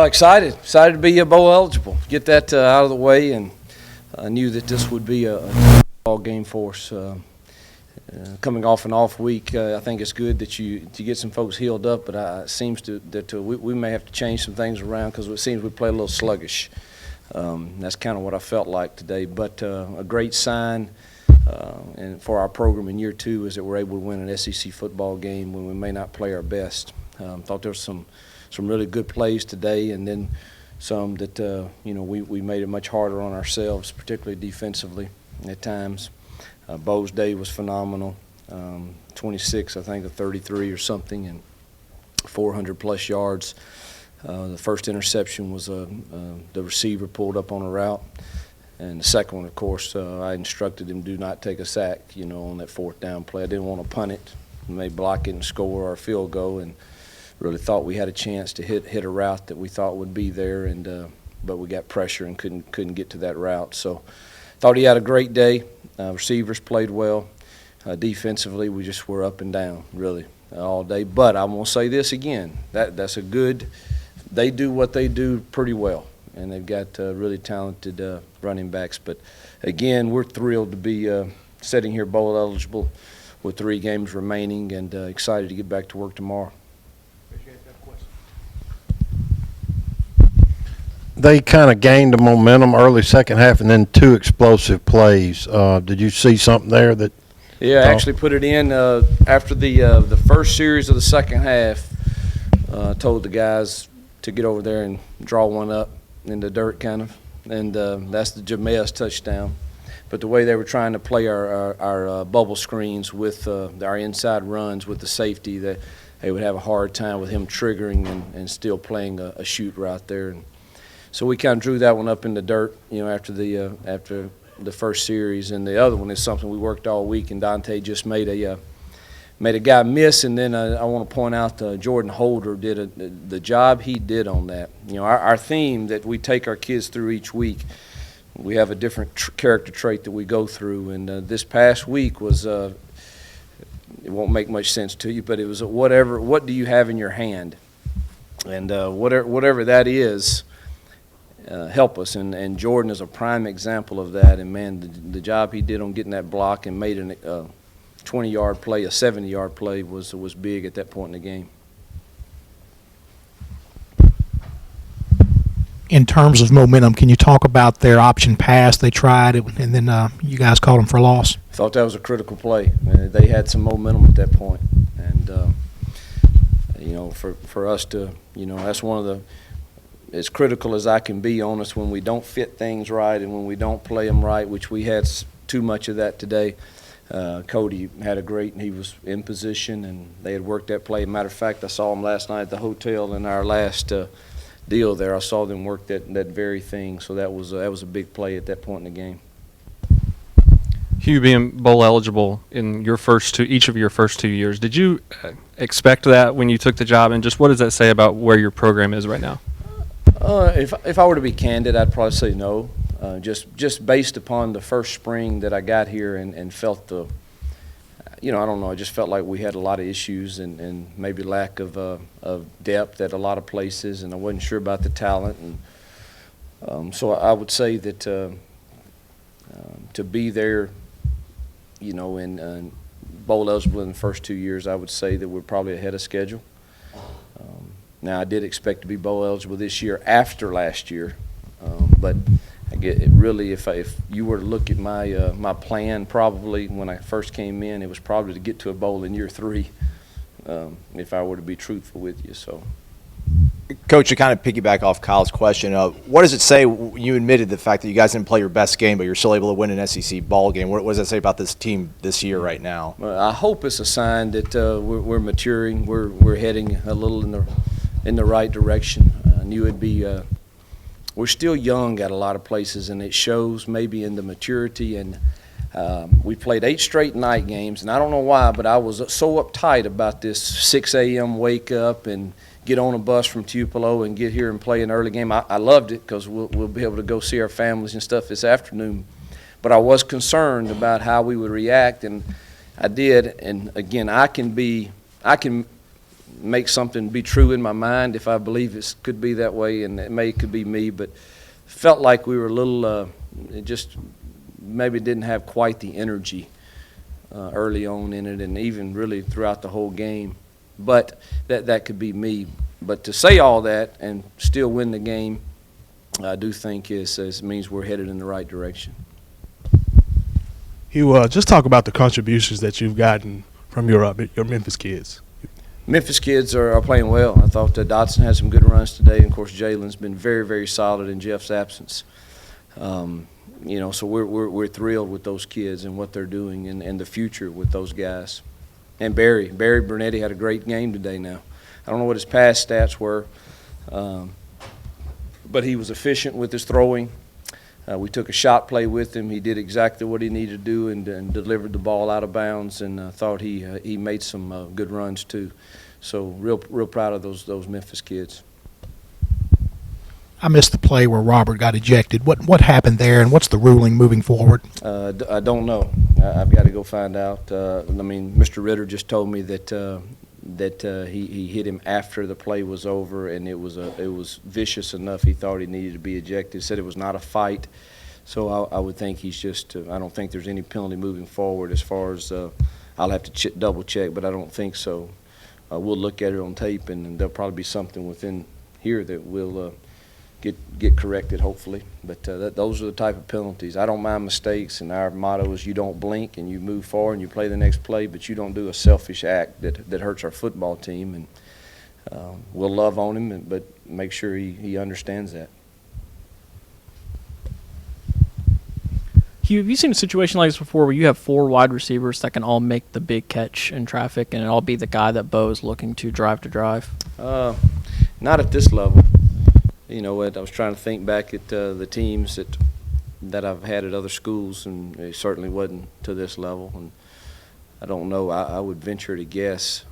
Excited to be bowl eligible. Get that out of the way, and I knew that this would be a ball game for us. Coming off an off week, I think it's good that you get some folks healed up, but it seems that we may have to change some things around because it seems we play a little sluggish. That's kind of what I felt like today, but a great sign and for our program in year two is that we're able to win an SEC football game when we may not play our best. Thought there was some really good plays today, and then some that we made it much harder on ourselves, particularly defensively at times. Bo's day was phenomenal, 26, I think, to 33 or something, and 400-plus yards. The first interception was the receiver pulled up on a route, and the second one, of course, I instructed him do not take a sack, on that fourth down play. I didn't want to punt it, maybe block it and score or a field goal, and really thought we had a chance to hit a route that we thought would be there, and but we got pressure and couldn't get to that route. So thought he had a great day. Receivers played well. Defensively, we just were up and down really all day. But I'm gonna say this again: that's a good. They do what they do pretty well, and they've got really talented running backs. But again, we're thrilled to be sitting here bowl eligible with 3 games remaining, and excited to get back to work tomorrow. They kind of gained the momentum early second half and then 2 explosive plays. Did you see something there that? Yeah, I actually put it in after the first series of the second half. Told the guys to get over there and draw one up in the dirt kind of, and that's the Jameis touchdown. But the way they were trying to play our bubble screens with our inside runs with the safety, that they would have a hard time with him triggering and still playing a shoot route there. And so we kind of drew that one up in the dirt, after the first series, and the other one is something we worked all week, and Dante just made a guy miss, and then I want to point out Jordan Holder did the job he did on that. Our theme that we take our kids through each week, we have a different character trait that we go through, and this past week was it won't make much sense to you, but it was what do you have in your hand, and whatever that is. Help us, and Jordan is a prime example of that. And man, the job he did on getting that block and made a 20-yard play, a 70-yard play was big at that point in the game. In terms of momentum, can you talk about their option pass? They tried it, and then you guys called them for a loss. I thought that was a critical play. They had some momentum at that point, and for us to, that's one of the. As critical as I can be on us when we don't fit things right and when we don't play them right, which we had too much of that today. Cody had he was in position, and they had worked that play. Matter of fact, I saw him last night at the hotel in our last deal there. I saw them work that very thing, so that was a big play at that point in the game. Hugh, being bowl eligible in each of your first 2 years, did you expect that when you took the job, and just what does that say about where your program is right now? If I were to be candid, I'd probably say no. Just based upon the first spring that I got here and felt I don't know, I just felt like we had a lot of issues and maybe lack of depth at a lot of places, and I wasn't sure about the talent. And so I would say that to be there, in bowl eligible in the first 2 years, I would say that we're probably ahead of schedule. Now, I did expect to be bowl eligible this year after last year, but I get it really. If you were to look at my plan, probably when I first came in, it was probably to get to a bowl in year 3. If I were to be truthful with you, so. Coach, to kind of piggyback off Kyle's question, what does it say? You admitted the fact that you guys didn't play your best game, but you're still able to win an SEC ball game. What does that say about this team this year right now? I hope it's a sign that we're maturing. We're heading a little in the right direction. I knew it'd be. We're still young at a lot of places, and it shows maybe in the maturity. And we played 8 straight night games, and I don't know why, but I was so uptight about this 6 a.m. wake up and get on a bus from Tupelo and get here and play an early game. I loved it because we'll be able to go see our families and stuff this afternoon. But I was concerned about how we would react, and I did. And again, I can make something be true in my mind if I believe it could be that way, and it could be me, but felt like we were a little, just maybe didn't have quite the energy early on in it, and even really throughout the whole game. But that could be me. But to say all that and still win the game, I do think it means we're headed in the right direction. Hugh, just talk about the contributions that you've gotten from your Memphis kids. Memphis kids are playing well. I thought Dotson had some good runs today, and of course Jalen's been very, very solid in Jeff's absence. So we're thrilled with those kids and what they're doing and the future with those guys. And Barry Bernetti had a great game today. Now, I don't know what his past stats were, but he was efficient with his throwing. We took a shot play with him. He did exactly what he needed to do and delivered the ball out of bounds, and thought he made some good runs too. So real proud of those Memphis kids. I missed the play where Robert got ejected. What happened there, and what's the ruling moving forward? I don't know. I've got to go find out. Mr. Ritter just told me that he hit him after the play was over, and it was vicious enough he thought he needed to be ejected. Said it was not a fight, so I would think he's just. I don't think there's any penalty moving forward as far as. I'll have to double check, but I don't think so. We'll look at it on tape, and there'll probably be something within here that will get corrected, hopefully. But those are the type of penalties. I don't mind mistakes, and our motto is you don't blink and you move forward and you play the next play, but you don't do a selfish act that hurts our football team. And we'll love on him, but make sure he understands that. Hugh, have you seen a situation like this before where you have 4 wide receivers that can all make the big catch in traffic and it all be the guy that Bo is looking to drive? Not at this level. I was trying to think back at the teams that I've had at other schools, and it certainly wasn't to this level. And I don't know. I would venture to guess.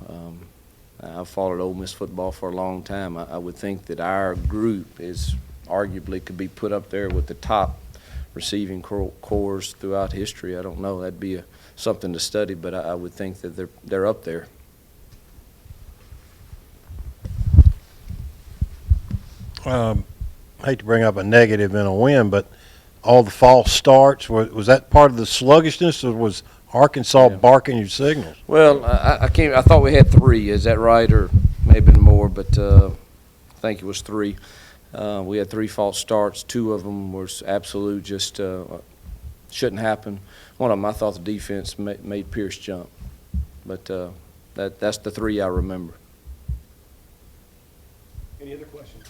I've followed Ole Miss football for a long time. I would think that our group is arguably could be put up there with the top receiving corps throughout history. I don't know. That'd be something to study, but I would think that they're up there. Hate to bring up a negative in a win, but all the false starts, was that part of the sluggishness, or was Arkansas barking your signals? Well, I thought we had 3. Is that right, or maybe more? But I think it was 3. We had 3 false starts. 2 of them were absolute, just shouldn't happen. One of them, I thought the defense made Pierce jump, but that's the 3 I remember. Any other questions?